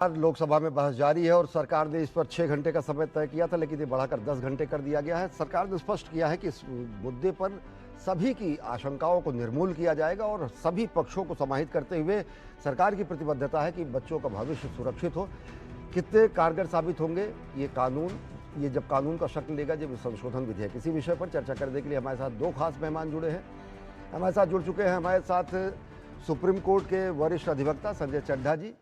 आज लोकसभा में बहस जारी है और सरकार ने इस पर 6 घंटे का समय तय किया था, लेकिन ये बढ़ाकर 10 घंटे कर दिया गया है। सरकार ने स्पष्ट किया है कि इस मुद्दे पर सभी की आशंकाओं को निर्मूल किया जाएगा और सभी पक्षों को समाहित करते हुए सरकार की प्रतिबद्धता है कि बच्चों का भविष्य सुरक्षित हो। कितने कारगर साबित होंगे ये जब कानून का शक्ल लेगा, जब संशोधन विधेयक। इसी विषय पर चर्चा करने के लिए हमारे साथ दो खास मेहमान जुड़े हैं। हमारे साथ जुड़ चुके हैं हमारे साथ सुप्रीम कोर्ट के वरिष्ठ अधिवक्ता संजय चड्ढा जी।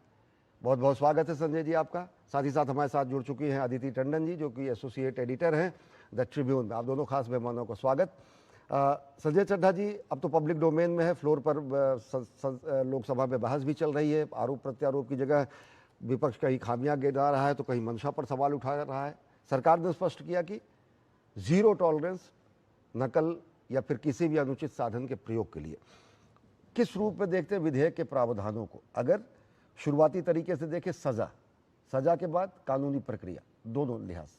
बहुत बहुत स्वागत है संजय जी आपका। साथ ही साथ हमारे साथ जुड़ चुकी हैं अदिति टंडन जी, जो कि एसोसिएट एडिटर हैं द ट्रिब्यून में। आप दोनों खास मेहमानों को स्वागत। संजय चड्ढा जी, अब तो पब्लिक डोमेन में है, फ्लोर पर लोकसभा में बहस भी चल रही है। आरोप प्रत्यारोप की जगह विपक्ष कहीं खामियां गिना रहा है तो कहीं मंशा पर सवाल उठा रहा है। सरकार ने स्पष्ट किया कि जीरो टॉलरेंस नकल या फिर किसी भी अनुचित साधन के प्रयोग के लिए। किस रूप में देखते हैं विधेयक के प्रावधानों को? अगर शुरुआती तरीके से देखें, सजा के बाद कानूनी प्रक्रिया, दोनों लिहाज से।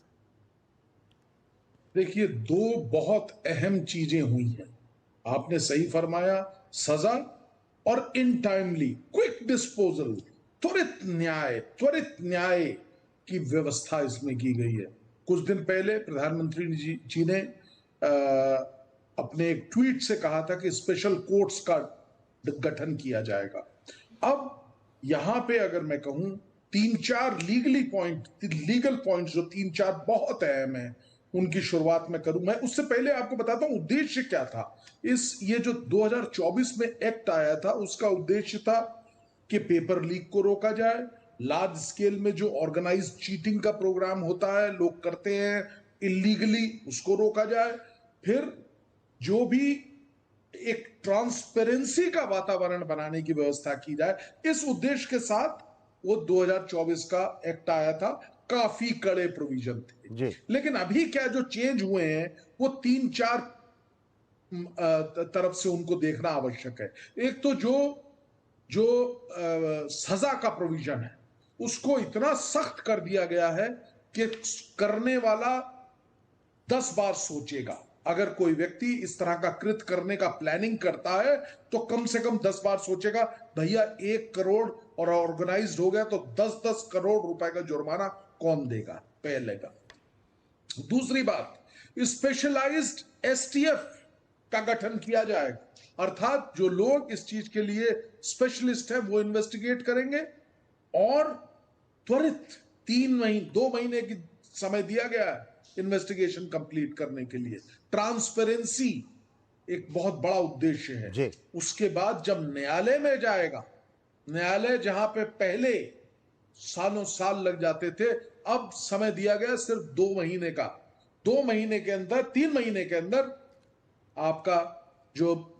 देखिए, दो बहुत अहम चीजें हुई हैं। आपने सही फरमाया, सजा और इन टाइमली क्विक डिस्पोजल, त्वरित न्याय की व्यवस्था इसमें की गई है। कुछ दिन पहले प्रधानमंत्री जी ने अपने एक ट्वीट से कहा था कि स्पेशल कोर्ट्स का गठन किया जाएगा। अब यहां पे अगर मैं कहूं, लीगल पॉइंट जो 3-4 बहुत अहम है, उनकी शुरुआत में करूं। मैं उससे पहले आपको बताता हूं उद्देश्य क्या था। ये जो 2024 में एक्ट आया था, उसका उद्देश्य था कि पेपर लीक को रोका जाए, लार्ज स्केल में जो ऑर्गेनाइज चीटिंग का प्रोग्राम होता है, लोग करते हैं इलीगली, उसको रोका जाए। फिर जो भी एक ट्रांसपेरेंसी का वातावरण बनाने की व्यवस्था की जाए, इस उद्देश्य के साथ वो 2024 का एक्ट आया था। काफी कड़े प्रोविजन थे। लेकिन अभी क्या जो चेंज हुए हैं, वो 3-4 तरफ से उनको देखना आवश्यक है। एक तो जो सजा का प्रोविजन है, उसको इतना सख्त कर दिया गया है कि करने वाला 10 बार सोचेगा। अगर कोई व्यक्ति इस तरह का कृत्य करने का प्लानिंग करता है तो कम से कम 10 बार सोचेगा। भैया 1 करोड़ और ऑर्गेनाइज्ड हो गया तो 10-10 करोड़ रुपए का जुर्माना कौन देगा? पहले का। दूसरी बात, स्पेशलाइज्ड एसटीएफ का गठन किया जाएगा, अर्थात जो लोग इस चीज के लिए स्पेशलिस्ट है वो इन्वेस्टिगेट करेंगे और त्वरित 2 महीने की समय दिया गया है इन्वेस्टिगेशन कंप्लीट करने के लिए। ट्रांसपेरेंसी एक बहुत बड़ा उद्देश्य है। उसके बाद जब न्यायालय में जाएगा, न्यायालय जहां पे पहले सालों साल लग जाते थे, अब समय दिया गया सिर्फ 2 महीने का। 2 महीने के अंदर, 3 महीने के अंदर आपका जो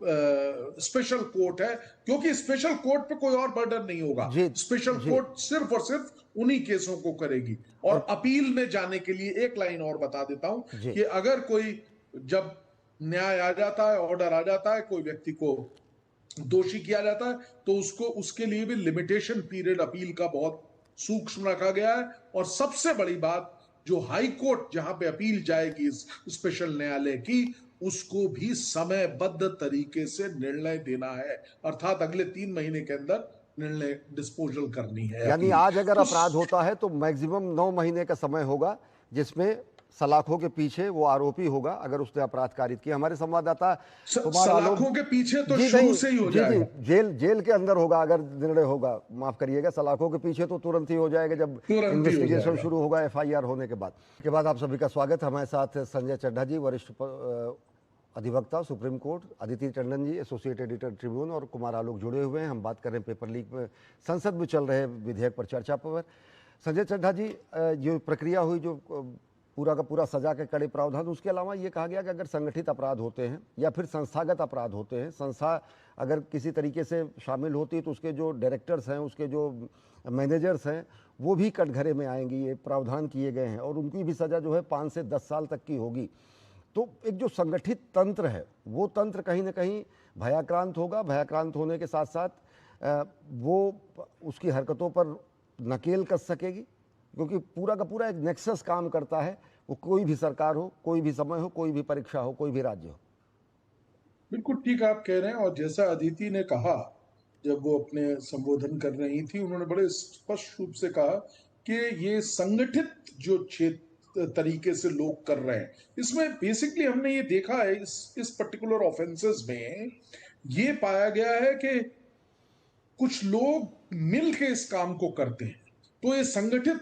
स्पेशल कोर्ट है, क्योंकि स्पेशल कोर्ट पे कोई और बर्डन नहीं होगा। स्पेशल कोर्ट सिर्फ और सिर्फ उन्हीं केसों को करेगी। और अपील में जाने के लिए एक लाइन और बता देता हूं कि अगर कोई, जब न्याय आ जाता है, ऑर्डर आ जाता है, कोई व्यक्ति को दोषी किया जाता है, तो उसके लिए भी लिमिटेशन पीरियड अपील का बहुत सूक्ष्म रखा गया है। और सबसे बड़ी बात, जो हाई कोर्ट जहां पे अपील जाएगी इस स्पेशल न्यायालय की, उसको भी समयबद्ध तरीके से निर्णय देना है, अर्थात अगले 3 महीने के अंदर निर्णय डिस्पोजल करनी है। यानी आज अगर अपराध होता है तो मैक्सिमम 9 महीने का समय होगा, जिसमें सलाखों के पीछे वो आरोपी होगा अगर उसने अपराध कारित किया। हमारे संवाददाता सलाखों के पीछे तो शुरू से ही हो जाएगा। जेल के अंदर होगा अगर निर्णय होगा, माफ करिएगा, सलाखों के पीछे तो तुरंत ही हो जाएगा जब इन्वेस्टिगेशन शुरू होगा, एफआईआर होने के बाद। आप सभी का स्वागत। हमारे साथ संजय चड्ढा जी, वरिष्ठ अधिवक्ता supreme court, Aditi Tandon ji, associate editor Tribune, और कुमार आलोक जुड़े हुए हैं। हम बात कर रहे हैं पेपर लीक में संसद में चल रहे विधेयक पर चर्चा पर। संजय चड्ढा जी, जो प्रक्रिया हुई, जो पूरा का पूरा सजा के कड़े प्रावधान, उसके अलावा ये कहा गया कि अगर संगठित अपराध होते हैं या फिर संस्थागत अपराध होते हैं, संस्था अगर किसी तरीके से शामिल होती है तो उसके जो डायरेक्टर्स हैं, उसके जो मैनेजर्स हैं, वो भी कटघरे में आएंगी। ये प्रावधान किए गए हैं और उनकी भी सजा जो है 5 से 10 साल तक की होगी। तो एक जो संगठित तंत्र है, वो तंत्र कहीं ना कहीं भयाक्रांत होगा। भयाक्रांत होने के साथ साथ वो उसकी हरकतों पर नकेल कस सकेगी, क्योंकि पूरा का पूरा एक नेक्सस काम करता है। वो कोई भी सरकार हो, कोई भी समय हो, कोई भी परीक्षा हो, कोई भी राज्य हो। बिल्कुल ठीक आप कह रहे हैं। और जैसा अदिति ने कहा जब वो अपने संबोधन कर रही थी, उन्होंने बड़े स्पष्ट रूप से कहा कि ये संगठित जो क्षेत्र तरीके से लोग कर रहे हैं, इसमें बेसिकली हमने ये देखा है इस पर्टिकुलर ऑफेंसेस में ये पाया गया है कि कुछ लोग मिल के इस काम को करते हैं, तो ये संगठित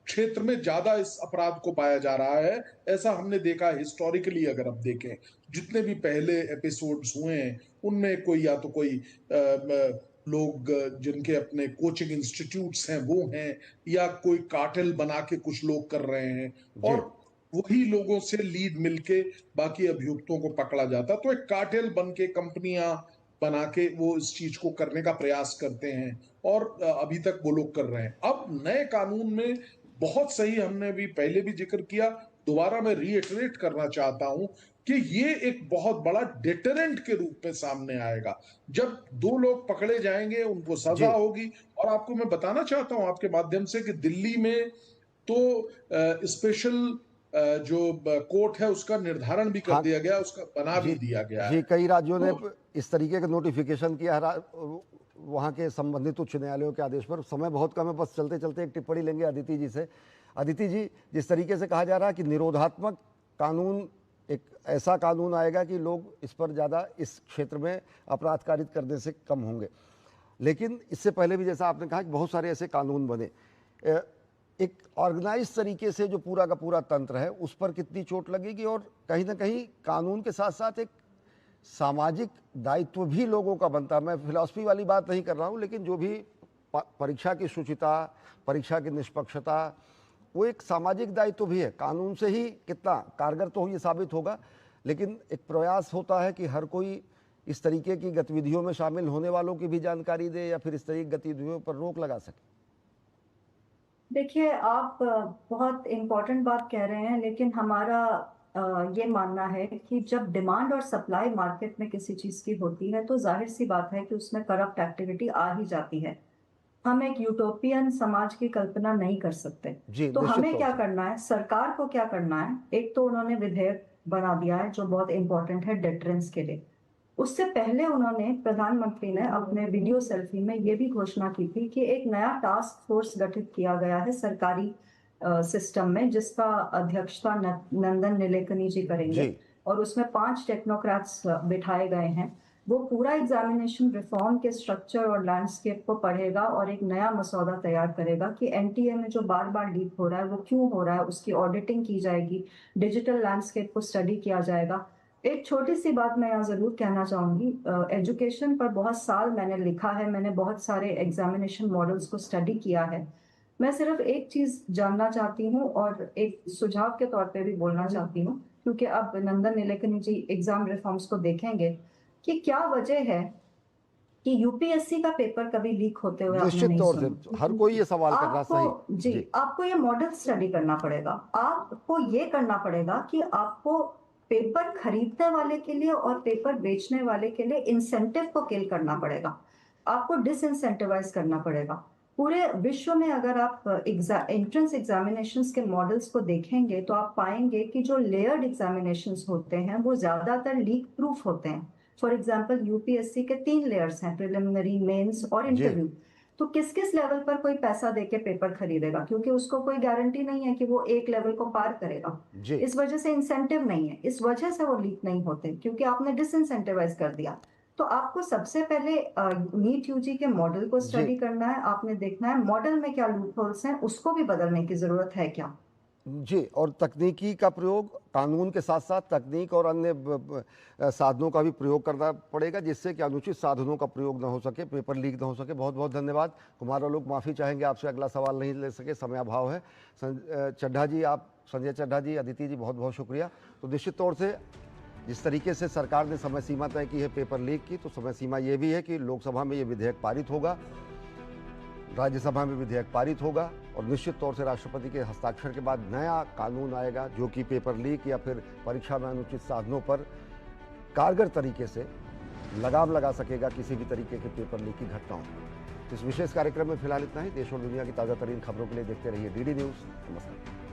क्षेत्र में ज्यादा इस अपराध को पाया जा रहा है। ऐसा हमने देखा हिस्टोरिकली, अगर आप देखें जितने भी पहले एपिसोड्स हुए हैं उनमें कोई या तो कोई लोग जिनके अपने कोचिंग इंस्टीट्यूट्स हैं वो हैं, या कोई कार्टेल बना के कुछ लोग कर रहे हैं, जी और वही लोगों से लीड मिलके बाकी अभियुक्तों को पकड़ा जाता। तो एक कार्टेल बन के कंपनियां बना के वो इस चीज को करने का प्रयास करते हैं, और अभी तक वो लोग कर रहे हैं। अब नए कानून में बहुत सही, हमने भी पहले भी जिक्र किया, दोबारा मैं रीइटरेट करना चाहता हूं कि ये एक बहुत बड़ा डिटरेंट के रूप में सामने आएगा। जब दो लोग पकड़े जाएंगे, उनको सजा जी होगी। और आपको मैं बताना चाहता हूं आपके माध्यम से कि दिल्ली में तो स्पेशल जो कोर्ट है उसका निर्धारण भी कर हाँ दिया गया, उसका बना भी जी दिया गया जी है। कई राज्यों ने तो इस तरीके का नोटिफिकेशन किया है वहाँ के संबंधित उच्च न्यायालयों के आदेश पर। समय बहुत कम है, बस चलते चलते एक टिप्पणी लेंगे अदिति जी से। अदिति जी, जिस तरीके से कहा जा रहा है कि निरोधात्मक कानून, एक ऐसा कानून आएगा कि लोग इस पर ज़्यादा इस क्षेत्र में अपराध कारित करने से कम होंगे, लेकिन इससे पहले भी जैसा आपने कहा कि बहुत सारे ऐसे कानून बने, एक ऑर्गेनाइज तरीके से जो पूरा का पूरा तंत्र है उस पर कितनी चोट लगेगी, और कहीं ना कहीं कानून के साथ साथ एक सामाजिक दायित्व भी लोगों का बनता है। मैं फिलॉसफी वाली बात नहीं कर रहा हूँ, लेकिन जो भी परीक्षा की शुचिता, परीक्षा की निष्पक्षता, वो एक सामाजिक दायित्व भी है। कानून से ही कितना कारगर तो ये साबित होगा, लेकिन एक प्रयास होता है कि हर कोई इस तरीके की गतिविधियों में शामिल होने वालों की भी जानकारी दे, या फिर इस तरह की गतिविधियों पर रोक लगा सके। देखिए, आप बहुत इम्पोर्टेंट बात कह रहे हैं, लेकिन हमारा ये मानना है कि जब डिमांड और सप्लाई मार्केट में किसी चीज की होती है तो जाहिर सी बात है कि उसमें करप्ट एक्टिविटी आ ही जाती है। हम एक यूटोपियन समाज की कल्पना नहीं कर सकते। जी तो निश्चित हमें तौर क्या से। करना है, सरकार को क्या करना है, एक तो उन्होंने विधेयक बना दिया है जो बहुत इंपॉर्टेंट है डेटरेंस के लिए। उससे पहले उन्होंने, प्रधानमंत्री ने अपने वीडियो सेल्फी में ये भी घोषणा की थी कि एक नया टास्क फोर्स गठित किया गया है सरकारी सिस्टम में, जिसका अध्यक्षता नंदन नीलेकनी जी करेंगे, जी और उसमें 5 टेक्नोक्रेट्स बिठाए गए हैं। वो पूरा एग्जामिनेशन रिफॉर्म के स्ट्रक्चर और लैंडस्केप को पढ़ेगा और एक नया मसौदा तैयार करेगा कि एनटीए में जो बार बार लीक हो रहा है वो क्यों हो रहा है, उसकी ऑडिटिंग की जाएगी, डिजिटल लैंडस्केप को स्टडी किया जाएगा। एक छोटी सी बात मैं यहाँ जरूर कहना चाहूंगी, एजुकेशन पर बहुत साल मैंने लिखा है, मैंने बहुत सारे एग्जामिनेशन मॉडल्स को स्टडी किया है। मैं सिर्फ एक चीज जानना चाहती हूँ और एक सुझाव के तौर पे भी बोलना चाहती हूँ, क्योंकि अब नंदन नीलेकनी जी एग्जाम रिफॉर्म्स को देखेंगे कि क्या वजह है कि यूपीएससी का पेपर कभी लीक होते हुए आपने निश्चित नहीं तौर सुना। से हर कोई ये सवाल कर रहा, सही। आपको जी, आपको ये मॉडल स्टडी करना पड़ेगा। आपको ये करना पड़ेगा कि आपको पेपर खरीदने वाले के लिए और पेपर बेचने वाले के लिए इंसेंटिव को किल करना पड़ेगा, आपको डिसइंसेंटिवाइज करना पड़ेगा। पूरे विश्व में अगर आप एंट्रेंस एग्जामिनेशंस के मॉडल्स को देखेंगे तो आप पाएंगे कि जो लेयर्ड एग्जामिनेशंस होते हैं वो ज्यादातर लीक प्रूफ होते हैं। फॉर एग्जाम्पल यूपीएससी के 3 लेयर्स हैं, प्रिलिमिनरी, मेंस और जी इंटरव्यू। तो किस किस लेवल पर कोई पैसा देके पेपर खरीदेगा, क्योंकि उसको कोई गारंटी नहीं है कि वो एक लेवल को पार करेगा। जी इस वजह से इंसेंटिव नहीं है, इस वजह से वो लीक नहीं होते, क्योंकि आपने डिसइंसेंटिवाइज कर दिया। तो आपको सबसे पहले नीट यूजी के मॉडल को जी स्टडी करना है, आपने देखना है मॉडल में क्या लूपहोल्स हैं, उसको भी बदलने की जरूरत है क्या। जी, और तकनीकी का प्रयोग, कानून के साथ साथ तकनीक और अन्य साधनों का भी प्रयोग करना पड़ेगा, जिससे कि अनुचित साधनों का प्रयोग ना हो सके, पेपर लीक ना हो सके। बहुत बहुत धन्यवाद। कुमार आलोक, माफ़ी चाहेंगे आपसे, अगला सवाल नहीं ले सके, समय अभाव है। चड्ढा जी, आप, संजय चड्ढा जी, अदिति जी, बहुत बहुत शुक्रिया। तो निश्चित तौर से जिस तरीके से सरकार ने समय सीमा तय की है पेपर लीक की, तो समय सीमा ये भी है कि लोकसभा में ये विधेयक पारित होगा, राज्यसभा में विधेयक पारित होगा, और निश्चित तौर से राष्ट्रपति के हस्ताक्षर के बाद नया कानून आएगा जो कि पेपर लीक या फिर परीक्षा में अनुचित साधनों पर कारगर तरीके से लगाम लगा सकेगा किसी भी तरीके के पेपर लीक की घटनाओं में। इस विशेष कार्यक्रम में फिलहाल इतना ही। देश और दुनिया की ताज़ा तरीन खबरों के लिए देखते रहिए डीडी न्यूज़। नमस्कार।